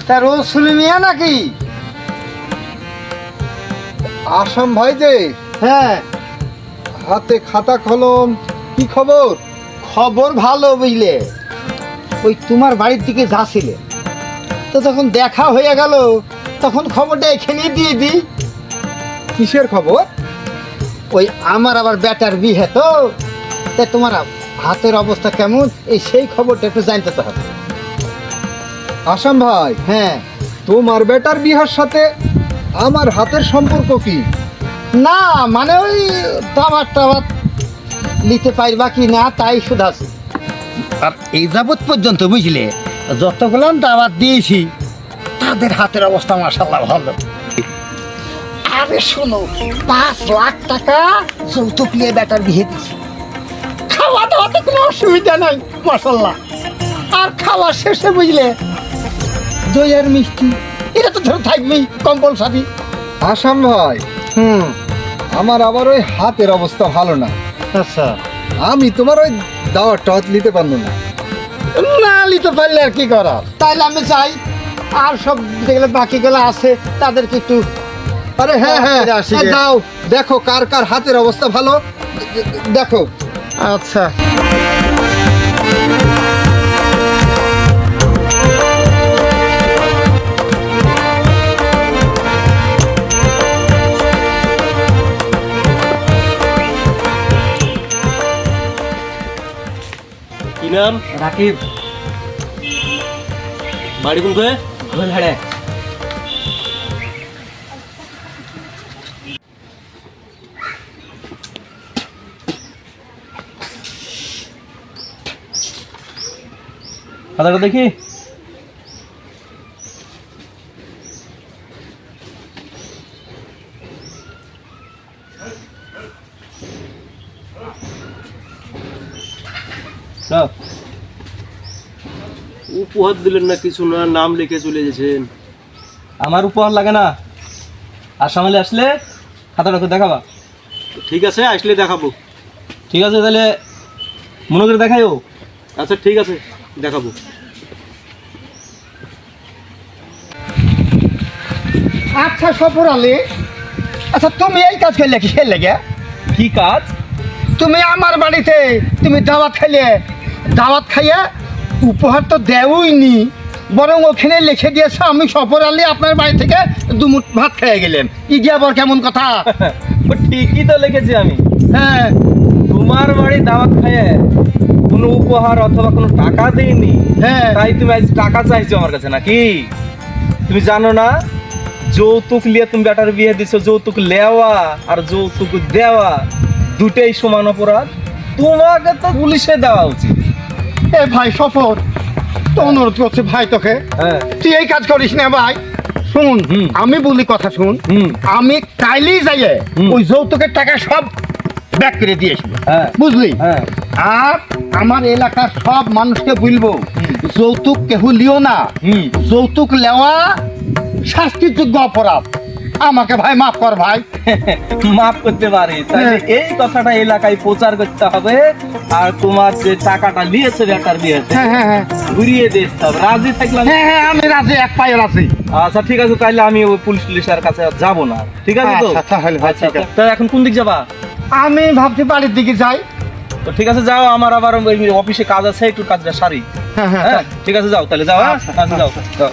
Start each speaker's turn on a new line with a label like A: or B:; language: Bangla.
A: তা রসুল মিয়া নাকি?
B: আসাম ভাই যে,
A: হ্যাঁ,
B: হাতে খাতা কলম, কি খবর?
A: খবর ভালো বুঝলে। ওই তোমার বাড়ির দিকে যাচ্ছিলে, তো তখন দেখা হয়ে গেল, তখন খবরটা এখানে দিয়ে দিই।
B: কিসের খবর?
A: ওই আমার আবার বেটার বিয়ে তো, তাই তোমার হাতের অবস্থা কেমন এই সেই খবরটা একটু জানতে তো হবে।
B: আসাম ভাই,
A: হ্যাঁ,
B: তোমার বেটার বিহার সাথে আমার হাতের সম্পর্ক কি?
A: না মানে ওই দাবাত টাবাত নিতে পারবা কি না তাই শুধাছি। আর এই যাবৎ পর্যন্ত বুঝলে যতগুলো দাবাত দিয়েছি তাদের হাতের অবস্থা মাশাআল্লাহ ভালো। আরে শোনো, 5 লাখ টাকা যৌতুক নিয়ে বেটার বিয়ে দিছি। খাওয়া দাওয়াতে কোনো অসুবিধা নাই মাশাআল্লাহ। আর খাওয়া শেষে বুঝলে দইয়ের মিষ্টি এটা তো ধরে থাকবেই কম্পালসারি।
B: আসাম ভাই, আমার আবার ওই হাতের অবস্থা ভালো না।
A: আচ্ছা,
B: আমি তোমার ওই দাওয়াত টাওয়াত নিতে পারবো না।
A: না নিতে পারলে আর কি করার, তাইলে আমি চাই আর সব যেগুলো বাকিগুলো আছে তাদেরকে একটু।
B: আরে হ্যাঁ হ্যাঁ,
A: আসি গে।
B: যাও দেখো কার কার হাতের অবস্থা ভালো, দেখো।
A: আচ্ছা,
C: কি নাম?
D: রাকিব।
C: বাড়ি কোনখানে?
D: গোলহাড়ে।
C: খাতাটা দেখি। না, উপহার দিলেন না কিছু না, নাম লিখে চলে গেছেন।
D: আমার উপহার লাগে না, আর সামনে আসলে খাতাটা তো দেখাবা।
C: ঠিক আছে, আসলে দেখাবো।
D: ঠিক আছে, তাহলে মনে করে দেখাইও।
C: আচ্ছা ঠিক আছে, দেখাবো।
A: আচ্ছা সফর আলী, আচ্ছা তুমি এই কাজ করলে কি খেলে গে?
D: কি কাজ?
A: তুমি আমার বাড়িতে তুমি দাওয়াত খাইলে, দাওয়াত খাইয়ে উপহার তো দেওইনি, বরং ওখানে লিখে দিয়েছে আমি সফর আলী আপনার বাড়ি থেকে দুমুঠ ভাত খেয়ে গেলেন। ইডি আবার কেমন কথা?
D: ও ঠিকই তো লিখেছি আমি।
A: হ্যাঁ,
D: তোমার বাড়ি দাওয়াত খাইয়ে কোনো উপহার অথবা কোনো টাকা দেইনি,
A: হ্যাঁ।
D: তাই তুমি আজ টাকা চাইছো আমার কাছে নাকি? তুমি জানো না যৌতুক লিয়ে তুমি বেটার বিয়ে দিছো? যৌতুক লেওয়া আর যৌতুক দেওয়া দুটেই সমান অপরাধ। তোমাকে তো পুলিশে দেওয়া উচিত।
A: এ ভাই সফর, তো অনুরোধ করছে ভাই তোকে,
D: হ্যাঁ,
A: তুই এই কাজ করিস না ভাই। শুন,
D: হুম।
A: আমি বলি কথা শুন, আমি কাইলেই যাইয়ে ওই যৌতুকের টাকা সব ব্যাক করে দিয়ে আসবো,
D: হ্যাঁ।
A: বুঝলি?
D: হ্যাঁ।
A: আর আমার এলাকার সব মানুষকে বলবো যৌতুক কেহ লিও না, যৌতুক নেওয়া শাস্তিযোগ্য অপরাধ। আমাকে ভাই মাফ কর ভাই।
D: মাফ করতে পারি, তাহলে এই কথাটা এলাকায় প্রচার করতে হবে। আর তোমার যে টাকাটা নিয়েছে বেটার বিয়েতে
A: হ্যাঁ হ্যাঁ হ্যাঁ
D: ঘুরিয়ে দিতে হবে। রাজি থাকলাম।
A: হ্যাঁ হ্যাঁ, আমি রাজি, এক পায়ে রাজি।
D: আচ্ছা ঠিক আছে, তাহলে আমি ওই পুলিশের কাছে আর যাবো না। ঠিক আছে তো?
A: আচ্ছা, তাহলে ভাই,
D: আচ্ছা,
A: ঠিক আছে।
D: তা এখন কোন দিক যাবা?
A: আমি ভাবছি বাড়ির দিকে যাই।
D: তো ঠিক আছে, যাও। আমার আবার ওই অফিসে কাজ আছে, একটু কাজটা সারি।
A: হ্যাঁ হ্যাঁ,
D: হ্যাঁ ঠিক আছে, যাও তাহলে, যাও। হ্যাঁ
A: আচ্ছা,
D: আচ্ছা, যাও যাও।